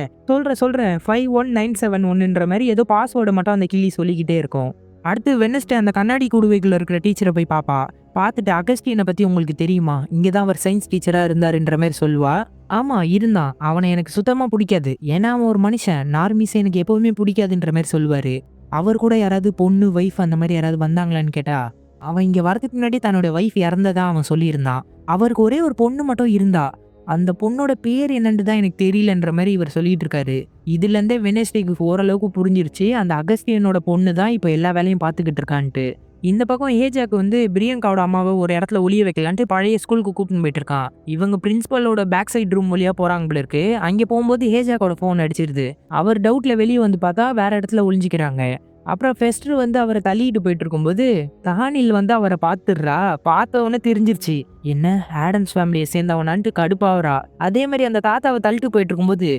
சொல்றேன் 51971ன்ற மாதிரி ஏதோ பாஸ்வேர்டு மட்டும் அந்த கிளி சொல்லிக்கிட்டே இருக்கும். அடுத்து வெனஸ்டே அந்த கண்ணாடி கூடுவைக்குள்ள இருக்கிற டீச்சரை போய் பாப்பா. பார்த்துட்டு அகஸ்டியனை பத்தி உங்களுக்கு தெரியுமா, இங்கதான் அவர் சயின்ஸ் டீச்சரா இருந்தாருன்ற மாதிரி சொல்லுவா. ஆமா இருந்தான், அவனை எனக்கு சுத்தமா பிடிக்காது, ஏன்னா அவன் ஒரு மனுஷன், நார்மிஸ் எனக்கு எப்பவுமே பிடிக்காதுன்ற மாதிரி சொல்லுவாரு. அவர் கூட யாராவது பொண்ணு வைஃப் அந்த மாதிரி யாராவது வந்தாங்களான்னு கேட்டா அவன் இங்க வரதுக்கு முன்னாடி தன்னோட வைஃப் இறந்ததா அவன் சொல்லியிருந்தான். அவருக்கு ஒரே ஒரு பொண்ணு மட்டும் இருந்தா, அந்த பொண்ணோட பேர் என்னன்னு தான் எனக்கு தெரியலன்ற மாதிரி இவர் சொல்லிட்டு இருக்காரு. இதுல இருந்தே வெனஸ்டேக்கு ஓரளவுக்கு புரிஞ்சிருச்சு அந்த அகஸ்டியனோட பொண்ணு தான் இப்போ எல்லா வேலையும் பார்த்துக்கிட்டு இருக்கான்ட்டு. இந்த பக்கம் ஏஜாக்கு வந்து பிரியங்காவோட அம்மாவை ஒரு இடத்துல ஒளிய வைக்கலான்ட்டு பழைய ஸ்கூலுக்கு கூப்பிட்டு போயிட்டு இருக்கான். இவங்க பிரின்சிபலோட பேக் சைட் ரூம் வழியா போறாங்க போல இருக்கு. அங்கே போகும்போது ஏஜாக்கோட ஃபோன் அடிச்சிருது. அவர் டவுட்ல வெளியே வந்து பார்த்தா வேற இடத்துல ஒளிஞ்சிக்கிறாங்க. அப்புறம் ஃபெஸ்டர் வந்து அவரை தள்ளிட்டு போயிட்டு இருக்கும்போது தஹானில் வந்து அவரை பார்த்துடுறா. பார்த்தவொன்னே தெரிஞ்சிருச்சு என்ன ஆடம்ஸ் ஃபேமிலியை சேர்ந்தவனான்ட்டு கடுப்பாவரா. அதே மாதிரி அந்த தாத்தாவை தள்ளிட்டு போயிட்டு இருக்கும்போது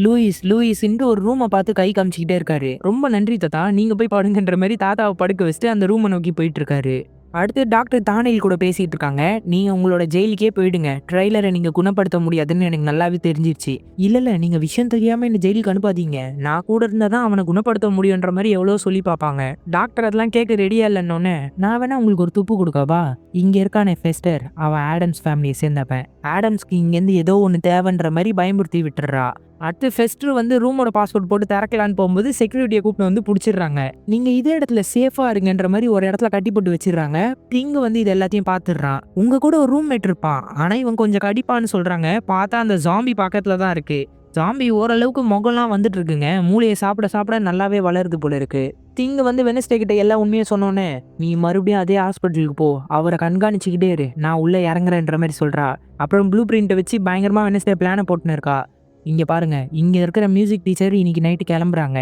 லூயிஸ்ன்ட்டு ஒரு ரூமை பார்த்து கை காமிச்சிக்கிட்டே இருக்காரு. ரொம்ப நன்றி தாத்தா, நீங்க போய் படுங்கன்ற மாதிரி தாத்தாவை படுக்க வச்சுட்டு அந்த ரூமை நோக்கி போயிட்டு இருக்காரு. அடுத்து டாக்டர் தானியல் கூட பேசிட்டு இருக்காங்க. நீங்க உங்களோட ஜெயிலுக்கே போயிடுங்க, ட்ரைலரை நீங்க குணப்படுத்த முடியாதுன்னு எனக்கு நல்லாவே தெரிஞ்சிருச்சு. இல்ல நீங்க விஷயம் தெரியாம என்ன ஜெயிலுக்கு அனுப்பாதீங்க, நான் கூட இருந்தா தான் அவனை குணப்படுத்த முடியுன்ற மாதிரி எவ்வளோ சொல்லி பார்ப்பாங்க. டாக்டர் அதெல்லாம் கேட்க ரெடியா இல்லைன்னொன்னே நான் வேணா உங்களுக்கு ஒரு துப்பு கொடுக்கவா, இங்க இருக்கானே ஃபெஸ்டர், அவன் ஆடம்ஸ் ஃபேமிலியை சேர்ந்தப்பன், ஆடம்ஸ்க்கு இங்கேருந்து ஏதோ ஒன்று தேவைன்ற மாதிரி பயமுறுத்தி விட்டுறா. அடுத்து ஃபெஸ்டர் வந்து ரூமோட பாஸ்போர்ட் போட்டு திறக்கலான்னு போகும்போது செக்யூரிட்டியை கூப்பிட்டு வந்து பிடிச்சிடுறாங்க. நீங்க இதே இடத்துல சேஃபா இருங்கன்ற மாதிரி ஒரு இடத்துல கட்டி போட்டு வச்சிடறாங்க. திங்கு வந்து இது எல்லாத்தையும் பார்த்துடுறான். உங்க கூட ஒரு ரூம்மேட் இருப்பான், ஆனா இவன் கொஞ்சம் கடிப்பான்னு சொல்றாங்க. பார்த்தா அந்த ஜாம்பி பக்கத்துல தான் இருக்கு. ஜாம்பி ஓரளவுக்கு முகம்லாம் வந்துட்டு இருக்குங்க, மூளையை சாப்பிட சாப்பிட நல்லாவே வளருது போல இருக்கு. திங்கு வந்து வெனஸ்டே கிட்ட எல்லா உண்மையை சொன்னோன்னே நீ மறுபடியும் அதே ஹாஸ்பிட்டலுக்கு போ, அவரை கண்காணிச்சுக்கிட்டே இரு, நான் உள்ள இறங்குறேன்ற மாதிரி சொல்றா. அப்புறம் ப்ளூ பிரிண்ட்டை வச்சு பயங்கரமா வெனஸ்டே பிளானை போட்டுன்னு இருக்கா. இங்கே பாருங்க, இங்கே இருக்கிற மியூசிக் டீச்சர் இன்னைக்கு நைட்டு கிளம்புறாங்க,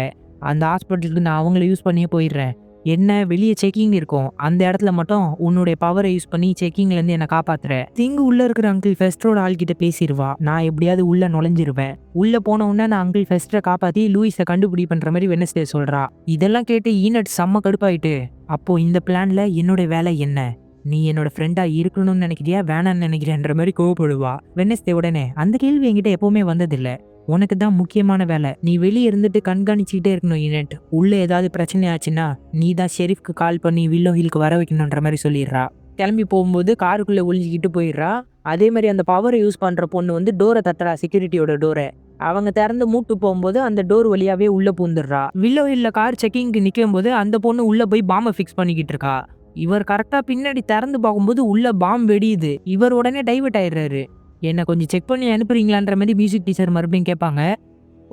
அந்த ஹாஸ்பிட்டலுக்கு நான் அவங்கள யூஸ் பண்ணியே போயிடுறேன். என்ன வெளியே செக்கிங் இருக்கும், அந்த இடத்துல மட்டும் உன்னுடைய பவரை யூஸ் பண்ணி செக்கிங்லேருந்து என்னை காப்பாத்துறேன். திங்கு உள்ள இருக்கிற அங்கிள் ஃபெஸ்டரோட ஆள்கிட்ட பேசிடுவா. நான் எப்படியாவது உள்ள நுழைஞ்சிருவேன். உள்ள போன உடனே நான் அங்கிள் ஃபெஸ்டரை காப்பாற்றி லூயிஸை கண்டுபிடிப்பன்ற மாதிரி வெனஸ்டே சொல்றா. இதெல்லாம் கேட்டு ஈனட் செம்ம கடுப்பாயிட்டு, அப்போ இந்த பிளான்ல என்னோட வேலை என்ன, நீ என்னோட ஃப்ரெண்டா இருக்கணும்னு நினைக்கிறியா வேணான்னு நினைக்கிறேன்ற மாதிரி கோவப்படுவா. வெனஸ்டே உடனே அந்த கேள்வி என்கிட்ட எப்பவுமே வந்ததில்ல, உனக்கு தான் முக்கியமான வேலை, நீ வெளியே இருந்துட்டு கண்காணிச்சுக்கிட்டே இருக்கணும் ஈனட், உள்ள ஏதாவது பிரச்சனை ஆச்சுன்னா நீ தான் ஷெரீஃப்க்கு கால் பண்ணி வில்லோ ஹில்க்கு வர வைக்கணுன்ற மாதிரி சொல்லிடுறா. கிளம்பி போகும்போது காருக்குள்ளே ஒழிஞ்சிக்கிட்டு போயிடுறா. அதே மாதிரி அந்த பவரை யூஸ் பண்ற பொண்ணு வந்து டோரை தட்டுறா, செக்யூரிட்டியோட டோரை. அவங்க திறந்து மூட்டு போகும்போது அந்த டோர் வழியாவே உள்ள பூந்துடுறா. வில்லோ ஹில்ல கார் செக்கிங்க்கு நிற்கும் போது அந்த பொண்ணு உள்ள போய் பாம்பை ஃபிக்ஸ் பண்ணிக்கிட்டு இருக்கா. இவர் கரெக்டா பின்னாடி திறந்து பார்க்கும்போது உள்ள பாம்பு வெடியுது. இவர் உடனே டைவர்ட் ஆயிடுறாரு. என்ன கொஞ்சம் செக் பண்ணி அனுப்புறீங்களான்ற மாதிரி மியூசிக் டீச்சர் மறுபடியும் கேட்பாங்க.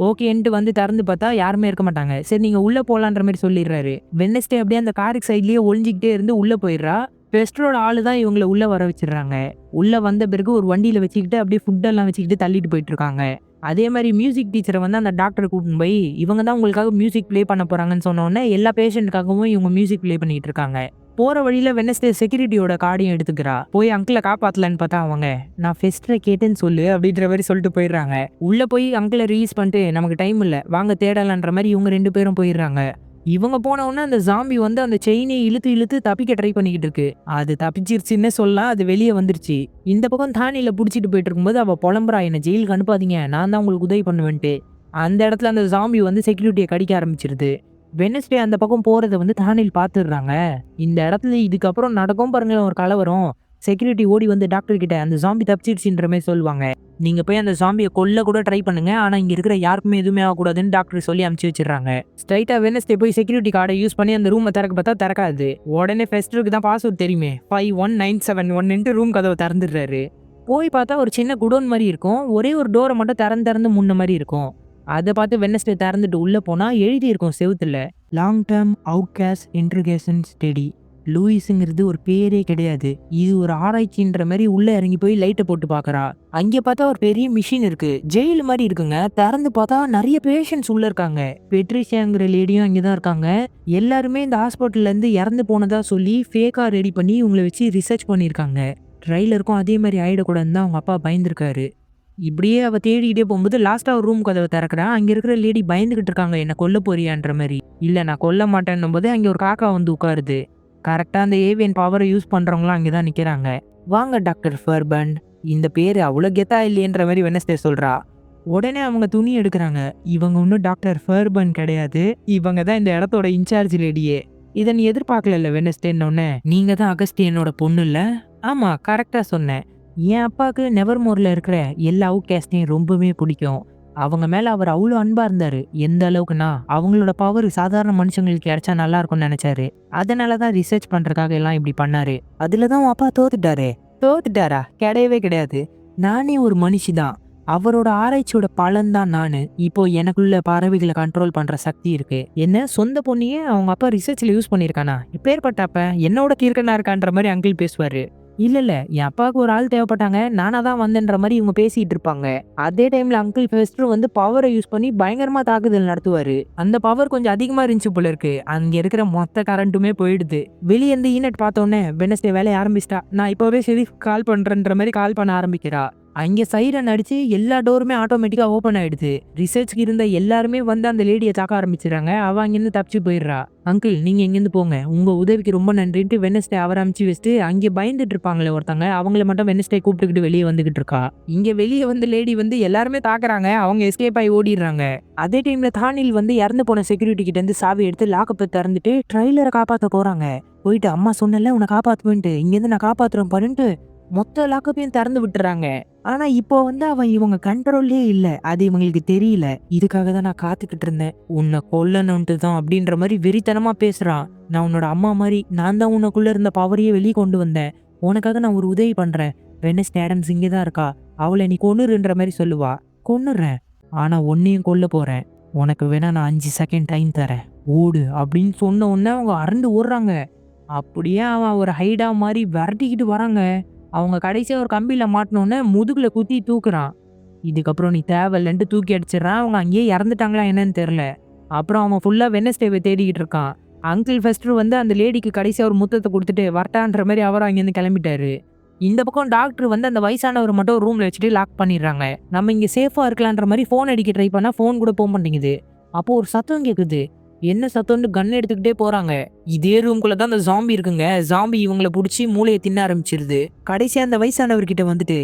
ஓகேன்ட்டு வந்து திறந்து பார்த்தா யாருமே இருக்க மாட்டாங்க. சரி நீங்க உள்ள போலான்ற மாதிரி சொல்லிடுறாரு. வெனஸ்டே அப்படியே அந்த காருக்கு சைட்லயே ஒளிஞ்சிக்கிட்டே இருந்து உள்ள போயிடுறா. பெஸ்டரோட ஆளு தான் இவங்களை உள்ள வர வச்சிடுறாங்க. உள்ள வந்த பிறகு ஒரு வண்டியில வச்சுக்கிட்டு அப்படியே ஃபுட்டெல்லாம் வச்சுக்கிட்டு தள்ளிட்டு போயிட்டு இருக்காங்க. அதே மாதிரி மியூசிக் டீச்சரை வந்து அந்த டாக்டரை கூட்டின்னு போய் இவங்க தான் உங்களுக்காக மியூசிக் ப்ளே பண்ண போறாங்கன்னு சொன்னோடனே எல்லா பேஷண்ட்டுக்காகவும் இவங்க மியூசிக் ப்ளே பண்ணிட்டு இருக்காங்க. போற வழியில வெனஸ்டே செக்யூரிட்டியோட கார்டையும் எடுத்துக்கிறா. போய் அங்கிளை காப்பாத்தலன்னு பார்த்தா அவங்க நான் ஃபெஸ்டரை கேட்டேன்னு சொல்லு அப்படின்ற மாதிரி சொல்லிட்டு போயிடுறாங்க. உள்ள போய் அங்கிளை ரிலீஸ் பண்ணிட்டு நமக்கு டைம் இல்லை வாங்க தேடலான்ற மாதிரி இவங்க 2 பேரும் போயிடுறாங்க. இவங்க போன உடனே அந்த ஜாம்பி வந்து அந்த செயினை இழுத்து இழுத்து தப்பிக்க ட்ரை பண்ணிக்கிட்டு இருக்கு. அது தப்பிச்சிருச்சுன்னு சொல்லலாம், அது வெளியே வந்துருச்சு. இந்த பக்கம் தானியில புடிச்சிட்டு போயிட்டு இருக்கும்போது அவ புலம்புறா, என்ன ஜெயிலுக்கு அனுப்பாதீங்க, நான் தான் உங்களுக்கு உதவி பண்ணுவேன்ட்டு. அந்த இடத்துல அந்த ஜாம்பி வந்து செக்யூரிட்டியை கடிக்க ஆரம்பிச்சிருது. வெனஸ்டே அந்த பக்கம் போறதை வந்து தானில் பார்த்துடுறாங்க. இந்த இடத்துல இதுக்கப்புறம் நடக்கும் பாருங்க ஒரு கலவரம். செக்யூரிட்டி ஓடி வந்து டாக்டர் கிட்ட அந்த ஜாம்பி தப்பிச்சிருச்சுன்ற மாதிரி சொல்லுவாங்க. நீங்க போய் அந்த ஜாம்பியை கொல்ல கூட ட்ரை பண்ணுங்க, ஆனா இங்க இருக்கிற யாருக்குமே எதுவுமே ஆகக்கூடாதுன்னு டாக்டர் சொல்லி அமுச்சு வச்சிடறாங்க. ஸ்ட்ரைட்டா வெனஸ்டே போய் செக்யூரிட்டி கார்டை யூஸ் பண்ணி அந்த ரூமை திறக்க பார்த்தா திறக்காது. உடனே ஃபெஸ்டருக்கு தான் பாஸ்வேர்ட் தெரியுமே, 51971 ரூம் கதவை திறந்துடுறாரு. போய் பார்த்தா ஒரு சின்ன குடோன் மாதிரி இருக்கும். ஒரே ஒரு டோரை மட்டும் திறந்து முன்ன மாதிரி இருக்கும். அதை பார்த்து வெனஸ்டே திறந்துட்டு உள்ள போனா எழுதி இருக்கும் செவுத்துல, லாங் டேர்ம் அவுட்காஸ்ட் இன்ட்ரிகேஷன் ஸ்டடி. லூயிஸுங்கிறது ஒரு பேரே கிடையாது, இது ஒரு ஆராய்ச்சின்ற மாதிரி உள்ள இறங்கி போய் லைட்டை போட்டு பார்க்கறா. அங்கே பார்த்தா ஒரு பெரிய மிஷின் இருக்கு, ஜெயில் மாதிரி இருக்குங்க. திறந்து பார்த்தா நிறைய பேஷண்ட்ஸ் உள்ள இருக்காங்க. பெட்ரிஷியாங்கிற லேடியும் அங்கே தான் இருக்காங்க. எல்லாருமே இந்த ஹாஸ்பிட்டல்ல இருந்து இறந்து போனதா சொல்லி ஃபேக்கா ரெடி பண்ணி இவங்களை வச்சு ரிசர்ச் பண்ணியிருக்காங்க. ட்ரைலருக்கும் அதே மாதிரி ஆயிடக்கூடாதுன்னு தான் அவங்க அப்பா பயந்துருக்காரு. இப்படியே அவ தேடிக்கிட்டே போகும்போது லாஸ்டா ஒரு ரூம் கதவை திறக்கிறா. அங்க இருக்கிற லேடி பயந்துகிட்டு இருக்காங்க, என்ன கொல்ல போறியான்ற மாதிரி. இல்ல நான் கொல்ல மாட்டேன்னும் போது அங்க ஒரு காக்கா வந்து உட்காருது. கரெக்டா அந்த ஏவியன் பவரை யூஸ் பண்றவங்களாம் அங்கதான் நிக்கிறாங்க. வாங்க டாக்டர் ஃபர்பன், இந்த பேரு அவ்வளவு கெத்தா இல்லையன்ற மாதிரி வெனஸ்டே சொல்றா. உடனே அவங்க துணி எடுக்கிறாங்க. இவங்க ஒன்றும் டாக்டர் ஃபர்பன் கிடையாது, இவங்க தான் இந்த இடத்தோட இன்சார்ஜ் லேடியே. இதை நீ எதிர்பார்க்கல வெனஸ்டேன்னு. நீங்க தான் அகஸ்டியனோட பொண்ணு இல்ல? ஆமா, கரெக்டா சொன்னேன். என் அப்பாவுக்கு நெவர்மோர்ல இருக்கிற எல்லா அவுட்காஸ்டையும் ரொம்பவே பிடிக்கும். அவங்க மேல அவர் அவ்வளோ அன்பா இருந்தாரு. எந்த அளவுக்குன்னா அவங்களோட பவர் சாதாரண மனுஷங்களுக்கு கிடைச்சா நல்லா இருக்கும்னு நினைச்சாரு. அதனாலதான் ரிசர்ச் பண்றதுக்காக எல்லாம் இப்படி பண்ணாரு. அதுலதான் உன் அப்பா தோத்துட்டாரே. தோத்துட்டாரா? கிடையவே கிடையாது. நானே ஒரு மனுஷி தான். அவரோட ஆராய்ச்சியோட பலன் தான் நானு. இப்போ எனக்குள்ள பறவைகளை கண்ட்ரோல் பண்ற சக்தி இருக்கு. என்ன சொந்த பொண்ணையே அவங்க அப்பா ரிசர்ச்ல யூஸ் பண்ணிருக்கானா? இப்பேற்பட்ட அப்ப என்னோட கீர்க்கனா இருக்கான்ற மாதிரி அங்கிள் பேசுவாரு. இல்ல என் அப்பாவுக்கு ஒரு ஆள் தேவைப்பட்டாங்க, நானா தான் வந்தேன்ற மாதிரி இவங்க பேசிட்டு இருப்பாங்க. அதே டைம்ல அங்கிள் ஃபெஸ்டர் வந்து பவரை யூஸ் பண்ணி பயங்கரமா தாக்குதல் நடத்துவாரு. அந்த பவர் கொஞ்சம் அதிகமா இருந்துச்சு போல இருக்கு. அங்க இருக்கிற மொத்த கரண்ட்டுமே போயிடுது. வெளியே இருந்து ஈனட் பார்த்தோன்னே வெனஸ்டே வேலையை ஆரம்பிச்சிட்டா. நான் இப்பவே சரி கால் பண்றேன்ற மாதிரி கால் பண்ண ஆரம்பிக்கிறா. அங்கே சைரன் அடிச்சு எல்லா டோருமே ஆட்டோமேட்டிக்கா ஓப்பன் ஆயிடுது. ரிசர்ச்க்கு இருந்த எல்லாருமே வந்து அந்த லேடியை தாக்க ஆரம்பிச்சிடறாங்க. அவ அங்கிருந்து தப்பிச்சு போயிடுறா. அங்கிள் நீங்க எங்கிருந்து போங்க, உங்க உதவிக்கு ரொம்ப நன்றின்ட்டு வெனஸ்டே அவரை அமுச்சு வச்சுட்டு அங்கே பயந்துட்டு இருப்பாங்களே ஒருத்தங்க, அவங்கள மட்டும் வெனஸ்டே கூப்பிட்டுக்கிட்டு வெளியே வந்துகிட்டு இருக்கா. இங்க வெளியே வந்து லேடி வந்து எல்லாருமே தாக்குறாங்க. அவங்க எஸ்கேப் ஆகி ஓடிடுறாங்க. அதே டைம்ல தானில் வந்து இறந்து போன செக்யூரிட்டி கிட்ட இருந்து சாவி எடுத்து லாக்கப்பை திறந்துட்டு ட்ரைலரை காப்பாற்ற போறாங்க. போயிட்டு அம்மா சொன்னல உன்னை காப்பாத்துவேன்ட்டு, இங்கேருந்து நான் காப்பாத்துறேன் பாருன்ட்டு மொத்த லாக்கப்பையும் திறந்து விட்டுறாங்க. ஆனா இப்போ வந்து அவன் இவங்க கண்ட்ரோல்லே இல்ல, அது இவங்களுக்கு தெரியல. இதுக்காக தான் நான் காத்துக்கிட்டு இருந்தேன், உன்னை கொல்லணும்ட்டு தான் அப்படின்ற மாதிரி வெறித்தனமா பேசுறான். நான் உன்னோட அம்மா மாதிரி, நான் தான் உனக்குள்ள இருந்த பவரையே வெளியே கொண்டு வந்தேன். உனக்காக நான் ஒரு உதவி பண்றேன். வெனஸ்டே ஆடம்ஸ் இங்கே தான் இருக்கா, அவளை நீ கொன்னுருன்ற மாதிரி சொல்லுவா. கொன்னுறேன், ஆனா உன்னையும் கொல்ல போறேன். உனக்கு வேணா நான் 5 செகண்ட் டைம் தரேன், ஓடு அப்படின்னு சொன்ன உடனே அவங்க அரண்டு ஓடுறாங்க. அப்படியே அவன் ஒரு ஹைடா மாதிரி விரட்டிக்கிட்டு வராங்க. அவங்க கடைசியா ஒரு கம்பியில மாட்டினோடனே முதுகுல குத்தி தூக்குறான். இதுக்கப்புறம் நீ தேவையில்லன்ட்டு தூக்கி அடிச்சிடறான். அவங்க அங்கேயே இறந்துட்டாங்களா என்னன்னு தெரியல. அப்புறம் அவன் ஃபுல்லா வெனஸ்டேவை தேடிக்கிட்டு இருக்கான். அங்கிள் ஃபெஸ்டர் வந்து அந்த லேடிக்கு கடைசியா ஒரு முத்தத்தை கொடுத்துட்டு வரட்டான்ற மாதிரி அவரும் அங்கேருந்து கிளம்பிட்டாரு. இந்த பக்கம் டாக்டர் வந்து அந்த வயசானவர் மட்டும் ரூம்ல வச்சுட்டு லாக் பண்ணிடுறாங்க. நம்ம இங்க சேஃபா இருக்கலான்ற மாதிரி ஃபோன் அடிக்க ட்ரை பண்ணா ஃபோன் கூட போக மாட்டேங்குது. அப்போ ஒரு சத்தம் கேக்குது. என்ன சத்தம்னு கன் எடுத்துக்கிட்டே போறாங்க. இதே ரூம்குள்ள தான் அந்த ஜாம்பி இருக்குங்க. ஜாம்பி இவங்களை பிடிச்சி மூளையை தின்ன ஆரம்பிச்சிருது. கடைசியா அந்த வயசானவர்கிட்ட வந்துட்டு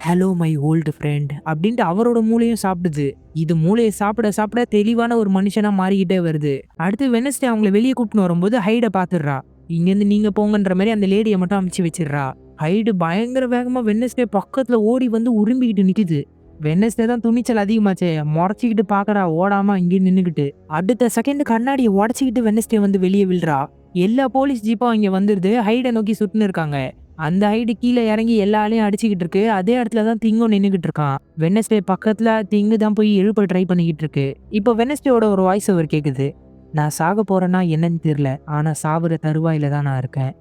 ஹலோ மை ஓல்டு ஃப்ரெண்ட் அப்படின்ட்டு அவரோட மூளையும் சாப்பிடுது. இது மூளையை சாப்பிட சாப்பிட தெளிவான ஒரு மனுஷனா மாறிக்கிட்டே வருது. அடுத்து வெனஸ்டே அவங்கள வெளியே கூப்பிட்டு வரும்போது ஹைட பாத்துடுறா. இங்கேருந்து நீங்க போங்கன்ற மாதிரி அந்த லேடியை மட்டும் அமுச்சு வச்சிடுறா. ஹைடு பயங்கர வேகமா வெனஸ்டே பக்கத்துல ஓடி வந்து உரும்பிக்கிட்டு நிக்குது. வெனஸ்டே தான் துணிச்சல் அதிகமாச்சே, முறைச்சிக்கிட்டு பாக்குறா ஓடாம இங்கே நின்னுக்கிட்டு. அடுத்த செகண்ட் கண்ணாடியை உடச்சிக்கிட்டு வெனஸ்டே வந்து வெளியே விழுறா. எல்லா போலீஸ் ஜீப்பும் இங்க வந்துருது. ஹைடை நோக்கி சுட்டுன்னு இருக்காங்க. அந்த ஹைடு கீழே இறங்கி எல்லாரையும் அடிச்சுக்கிட்டு இருக்கு. அதே இடத்துல தான் திங்கும் நின்னுக்கிட்டு இருக்கான். வெனஸ்டே பக்கத்துல திங்கு தான் போய் எழுப்ப ட்ரை பண்ணிக்கிட்டு இருக்கு. இப்போ வெனஸ்டேயோட ஒரு வாய்ஸ் ஓவர் கேக்குது. நான் சாக போறேன்னா என்னன்னு தெரியல, ஆனா சாவுற தருவாயில தான் நான் இருக்கேன்.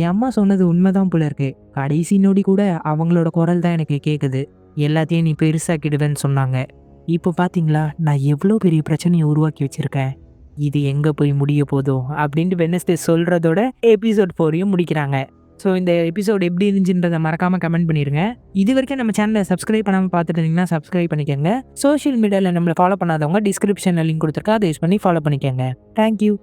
என் அம்மா சொன்னது உண்மைதான் போல இருக்கு. கடைசி நொடி கூட அவங்களோட குரல் தான் எனக்கு கேக்குது. எல்லாத்தையும் நீ பெருசாக்கிடுவேன்னு சொன்னாங்க. இப்போ பாத்தீங்களா நான் எவ்வளோ பெரிய பிரச்சனையை உருவாக்கி வச்சிருக்கேன், இது எங்க போய் முடிய போதோ அப்படின்ட்டு வெனஸ்டே சொல்றதோட எபிசோட் 4 முடிக்கிறாங்க. ஸோ இந்த எபிசோட் எப்படி இருந்துச்சுன்றதை மறக்காம கமெண்ட் பண்ணிருங்க. இது வரைக்கும் நம்ம சேனலை சப்ஸ்கிரைப் பண்ணாமல் பார்த்துட்டு இருந்தீங்கன்னா சப்ஸ்கிரைப் பண்ணிக்கோங்க. சோஷியல் மீடியாவில் நம்மளை ஃபாலோ பண்ணாதவங்க டிஸ்கிரிப்ஷனில் லிங்க் கொடுத்துருக்கா, அதை யூஸ் பண்ணி ஃபாலோ பண்ணிக்கோங்க. தேங்க்யூ.